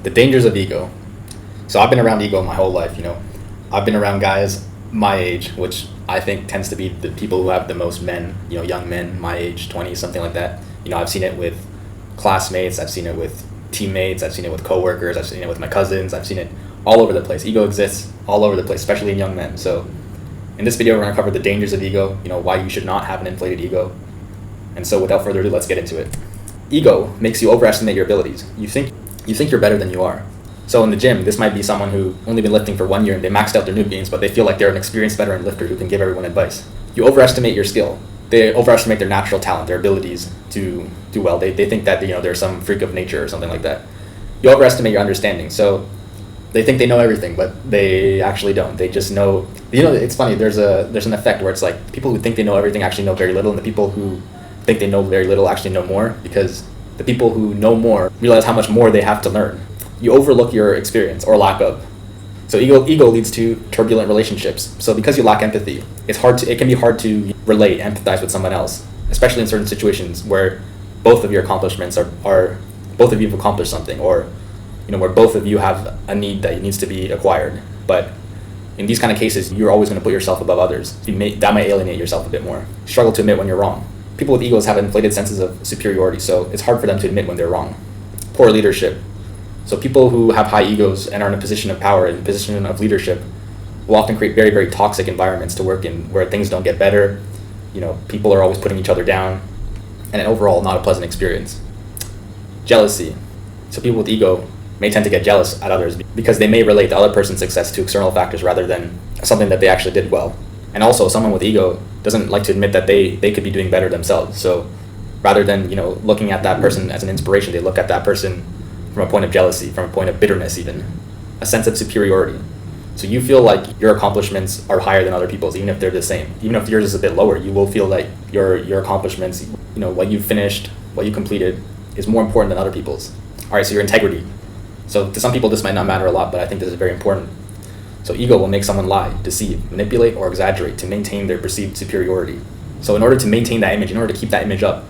The dangers of ego. So I've been around ego my whole life. I've been around guys my age, which I think tends to be the people who have the most men. Young men my age, 20, something like that. I've seen it with classmates. I've seen it with teammates. I've seen it with coworkers. I've seen it with my cousins. I've seen it all over the place. Ego exists all over the place, especially in young men. So in this video, we're going to cover the dangers of ego, why you should not have an inflated ego. And so without further ado, let's get into it. Ego makes you overestimate your abilities. You think you're better than you are. So in the gym, this might be someone who only been lifting for 1 year and they maxed out their noob gains, but they feel like they're an experienced veteran lifter who can give everyone advice. You overestimate your skill. They overestimate their natural talent, their abilities to do well. They think that they're some freak of nature or something like that. You overestimate your understanding. So they think they know everything, but they actually don't. They just know. It's funny. There's an effect where it's like people who think they know everything actually know very little, and the people who think they know very little actually know more, because the people who know more realize how much more they have to learn. You overlook your experience or lack of. So ego leads to turbulent relationships. So because you lack empathy, it can be hard to relate, empathize with someone else, especially in certain situations where both of your accomplishments are both of you have accomplished something, or where both of you have a need that needs to be acquired. But in these kind of cases, you're always going to put yourself above others. That might alienate yourself a bit more. Struggle to admit when you're wrong. People with egos have inflated senses of superiority, so it's hard for them to admit when they're wrong. Poor leadership. So people who have high egos and are in a position of power, in a position of leadership, will often create very, very toxic environments to work in, where things don't get better. People are always putting each other down, and overall not a pleasant experience. Jealousy. So people with ego may tend to get jealous at others because they may relate the other person's success to external factors rather than something that they actually did well. And also, someone with ego doesn't like to admit that they could be doing better themselves. So rather than looking at that person as an inspiration, they look at that person from a point of jealousy, from a point of bitterness, even a sense of superiority. So you feel like your accomplishments are higher than other people's, even if they're the same. Even if yours is a bit lower, you will feel like your accomplishments, what you finished, what you completed, is more important than other people's. All right, so your integrity. So to some people this might not matter a lot, but I think this is very important. So ego will make someone lie, deceive, manipulate, or exaggerate to maintain their perceived superiority. So in order to maintain that image, in order to keep that image up,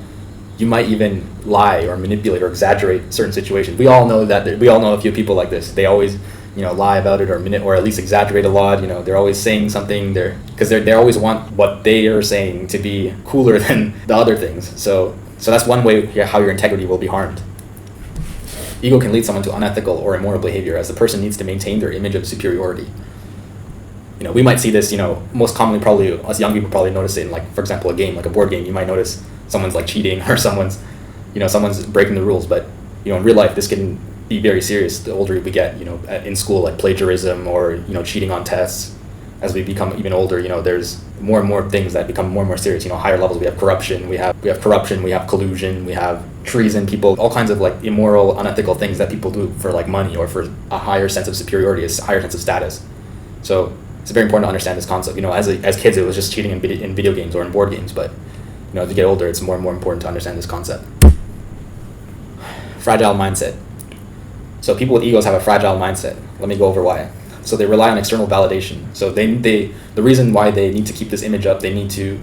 you might even lie or manipulate or exaggerate certain situations. We all know a few people like this. They always, lie about it or at least exaggerate a lot. They're always saying something because they always want what they are saying to be cooler than the other things. So that's one way how your integrity will be harmed. Ego can lead someone to unethical or immoral behavior, as the person needs to maintain their image of superiority. We might see this, most commonly probably us young people probably notice it in, like, for example, a game, like a board game. You might notice someone's like cheating or someone's breaking the rules. But, in real life, this can be very serious the older we get, in school, like plagiarism or, cheating on tests. As we become even older, there's more and more things that become more and more serious. Higher levels, we have corruption, we have collusion, we have treason, all kinds of like immoral, unethical things that people do for like money or for a higher sense of superiority, a higher sense of status. So it's very important to understand this concept. As kids, it was just cheating in video games or in board games, but as you get older, it's more and more important to understand this concept. Fragile mindset. So people with egos have a fragile mindset. Let me go over why. So they rely on external validation. So the reason why they need to keep this image up, they need to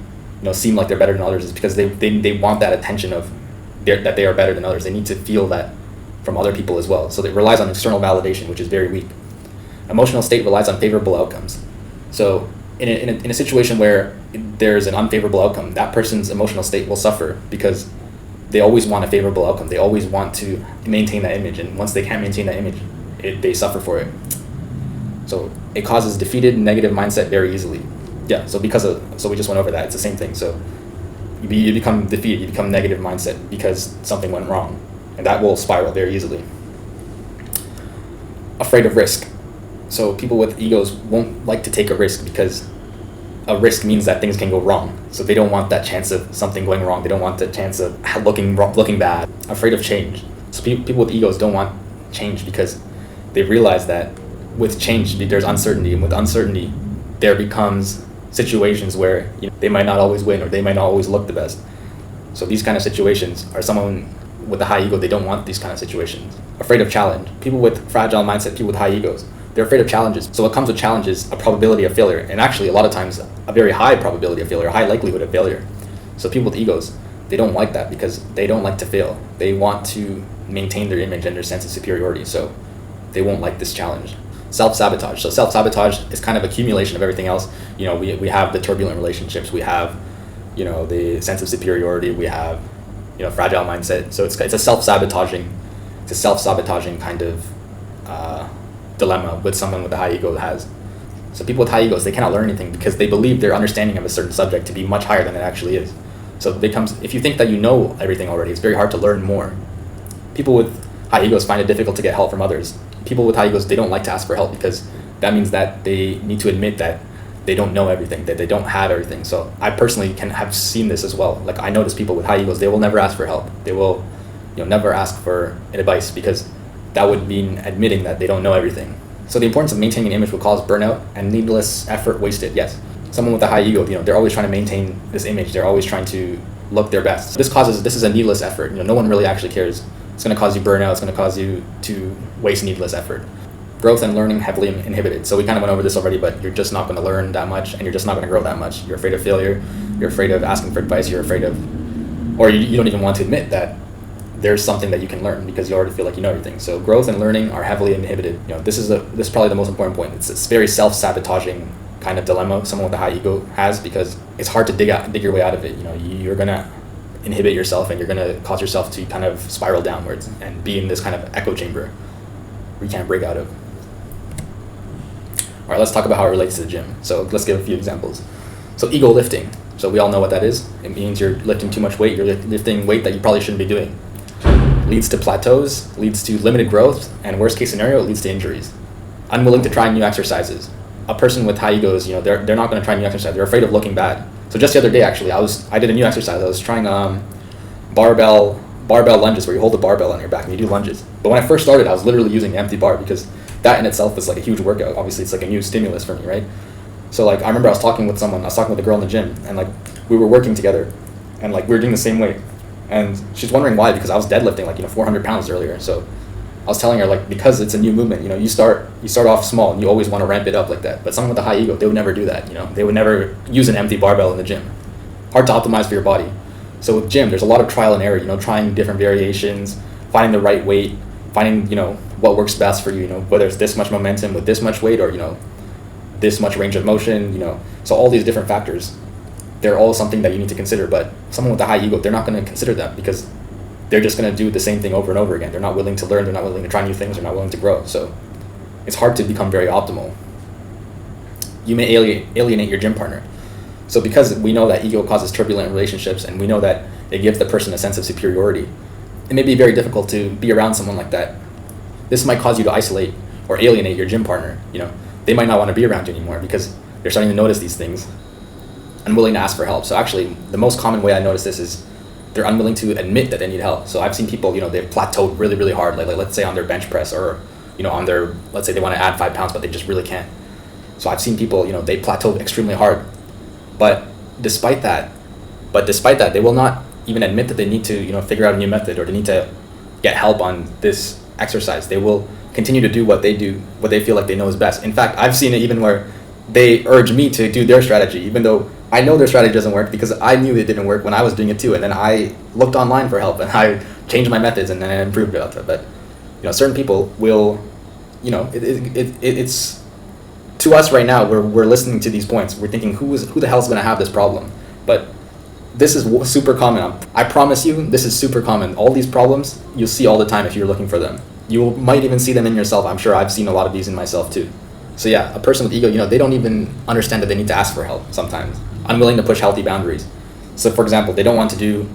seem like they're better than others, is because they want that attention of that they are better than others. They need to feel that from other people as well. So it relies on external validation, which is very weak. Emotional state relies on favorable outcomes. So in a situation where there's an unfavorable outcome, that person's emotional state will suffer because they always want a favorable outcome. They always want to maintain that image, and once they can't maintain that image, they suffer for it. So it causes defeated, negative mindset very easily. Yeah, so we just went over that. It's the same thing. So you become defeated, you become negative mindset because something went wrong, and that will spiral very easily. Afraid of risk. So people with egos won't like to take a risk because a risk means that things can go wrong. So they don't want that chance of something going wrong. They don't want the chance of looking bad. Afraid of change. So people with egos don't want change because they realize that with change, there's uncertainty, and with uncertainty, there becomes situations where they might not always win or they might not always look the best. So these kind of situations are someone with a high ego, they don't want these kind of situations. Afraid of challenge. People with fragile mindset, people with high egos, they're afraid of challenges. So what comes with challenge is a probability of failure, and actually a lot of times a very high probability of failure, a high likelihood of failure. So people with egos, they don't like that because they don't like to fail. They want to maintain their image and their sense of superiority. So they won't like this challenge. Self-sabotage. So self-sabotage is kind of accumulation of everything else. We have the turbulent relationships, we have, the sense of superiority, we have, fragile mindset. So it's a self-sabotaging kind of dilemma with someone with a high ego has. So people with high egos, they cannot learn anything because they believe their understanding of a certain subject to be much higher than it actually is. So if you think that you know everything already, it's very hard to learn more. People with high egos find it difficult to get help from others. People with high egos, they don't like to ask for help because that means that they need to admit that they don't know everything, that they don't have everything. So I personally have seen this as well. Like, I notice people with high egos, they will never ask for help. They will, never ask for advice because that would mean admitting that they don't know everything. So the importance of maintaining an image will cause burnout and needless effort wasted. Yes, someone with a high ego, they're always trying to maintain this image. They're always trying to look their best. This is a needless effort. No one really actually cares. It's going to cause you burnout. It's going to cause you to waste needless effort. Growth and learning heavily inhibited. So we kind of went over this already, but you're just not going to learn that much, and you're just not going to grow that much. You're afraid of failure. You're afraid of asking for advice. You're afraid of, or you don't even want to admit that there's something that you can learn because you already feel like you know everything. So growth and learning are heavily inhibited. This is probably the most important point. It's very self-sabotaging kind of dilemma someone with a high ego has, because it's hard to dig your way out of it. You're gonna inhibit yourself, and you're gonna cause yourself to kind of spiral downwards and be in this kind of echo chamber where you can't break out of. All right, let's talk about how it relates to the gym. So let's give a few examples. So ego lifting. So we all know what that is. It means you're lifting too much weight. You're lifting weight that you probably shouldn't be doing. Leads to plateaus, leads to limited growth, and worst case scenario, it leads to injuries. Unwilling to try new exercises. A person with high egos, they're not going to try new exercise. They're afraid of looking bad. So just the other day, actually, I did a new exercise. I was trying barbell lunges, where you hold the barbell on your back and you do lunges. But when I first started, I was literally using an empty bar because that in itself is like a huge workout. Obviously, it's like a new stimulus for me, right? So like, I remember I was talking with a girl in the gym, and like we were working together, and like we were doing the same weight. And she's wondering why, because I was deadlifting like 400 pounds earlier. So I was telling her, like, because it's a new movement, you start off small and you always want to ramp it up like that. But someone with a high ego, they would never do that. They would never use an empty barbell in the gym. Hard to optimize for your body. So with gym, there's a lot of trial and error. Trying different variations, finding the right weight, finding what works best for you. Whether it's this much momentum with this much weight, or this much range of motion. So all these different factors, they're all something that you need to consider. But someone with a high ego, they're not going to consider that because they're just going to do the same thing over and over again. They're not willing to learn. They're not willing to try new things. They're not willing to grow. So it's hard to become very optimal. You may alienate your gym partner. So because we know that ego causes turbulent relationships, and we know that it gives the person a sense of superiority, it may be very difficult to be around someone like that. This might cause you to isolate or alienate your gym partner. They might not want to be around you anymore because they're starting to notice these things. Unwilling to ask for help. So actually, the most common way I notice this is they're unwilling to admit that they need help. So I've seen people, they've plateaued really, really hard. Like let's say on their bench press, or on their, let's say they want to add 5 pounds, but they just really can't. So I've seen people, they plateaued extremely hard. But despite that, they will not even admit that they need to, figure out a new method, or they need to get help on this exercise. They will continue to do what they feel like they know is best. In fact, I've seen it even where they urge me to do their strategy, even though I know their strategy doesn't work, because I knew it didn't work when I was doing it too. And then I looked online for help, and I changed my methods, and then I improved about it. But, certain people will, it's, to us right now, we're listening to these points. We're thinking, who the hell is going to have this problem? But this is super common. I promise you, this is super common. All these problems, you'll see all the time if you're looking for them. You might even see them in yourself. I'm sure I've seen a lot of these in myself too. So yeah, a person with ego, they don't even understand that they need to ask for help sometimes. Unwilling to push healthy boundaries. So for example, they don't want to do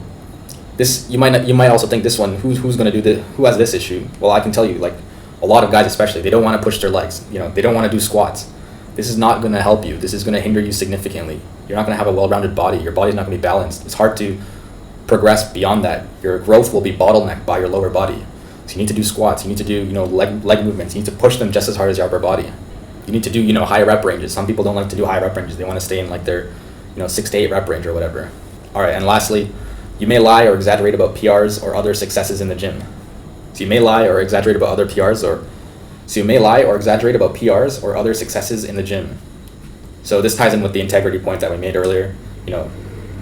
this. You might also think this one, who's going to do this? Who has this issue? Well, I can tell you, like a lot of guys especially, they don't want to push their legs. They don't want to do squats. This is not going to help you. This is going to hinder you significantly. You're not going to have a well-rounded body. Your body's not going to be balanced. It's hard to progress beyond that. Your growth will be bottlenecked by your lower body. So you need to do squats. You need to do leg movements. You need to push them just as hard as your upper body. You need to do high rep ranges. Some people don't like to do high rep ranges. They want to stay in like their 6 to 8 rep range or whatever. All right, and lastly, you may lie or exaggerate about PRs or other successes in the gym. So you may lie or exaggerate about other PRs or other successes in the gym. So this ties in with the integrity point that we made earlier.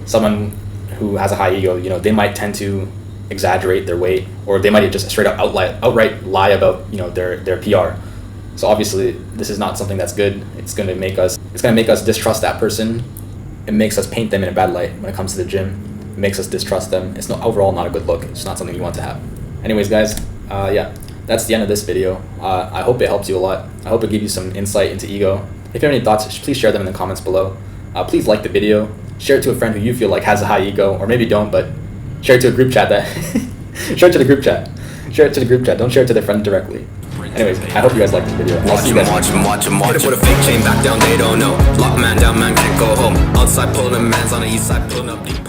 Someone who has a high ego, they might tend to exaggerate their weight, or they might just straight up outright lie about, you know, their PR. So obviously this is not something that's good. It's gonna make us distrust that person. It makes us paint them in a bad light when it comes to the gym. It makes us distrust them. It's overall not a good look. It's not something you want to have. Anyways, guys, yeah, that's the end of this video. I hope it helps you a lot. I hope it gives you some insight into ego. If you have any thoughts, please share them in the comments below. Please like the video. Share it to a friend who you feel like has a high ego, or maybe don't, but share it to a group chat that share it to the group chat. Share it to the group chat. Don't share it to their friend directly. Anyways, I hope you guys liked this video. I'll see you guys. Watch him. Hit him with a fake chain back down, they don't know. Lock man down, man can't go home. Outside pulling them mans on the east side, pulling up deep.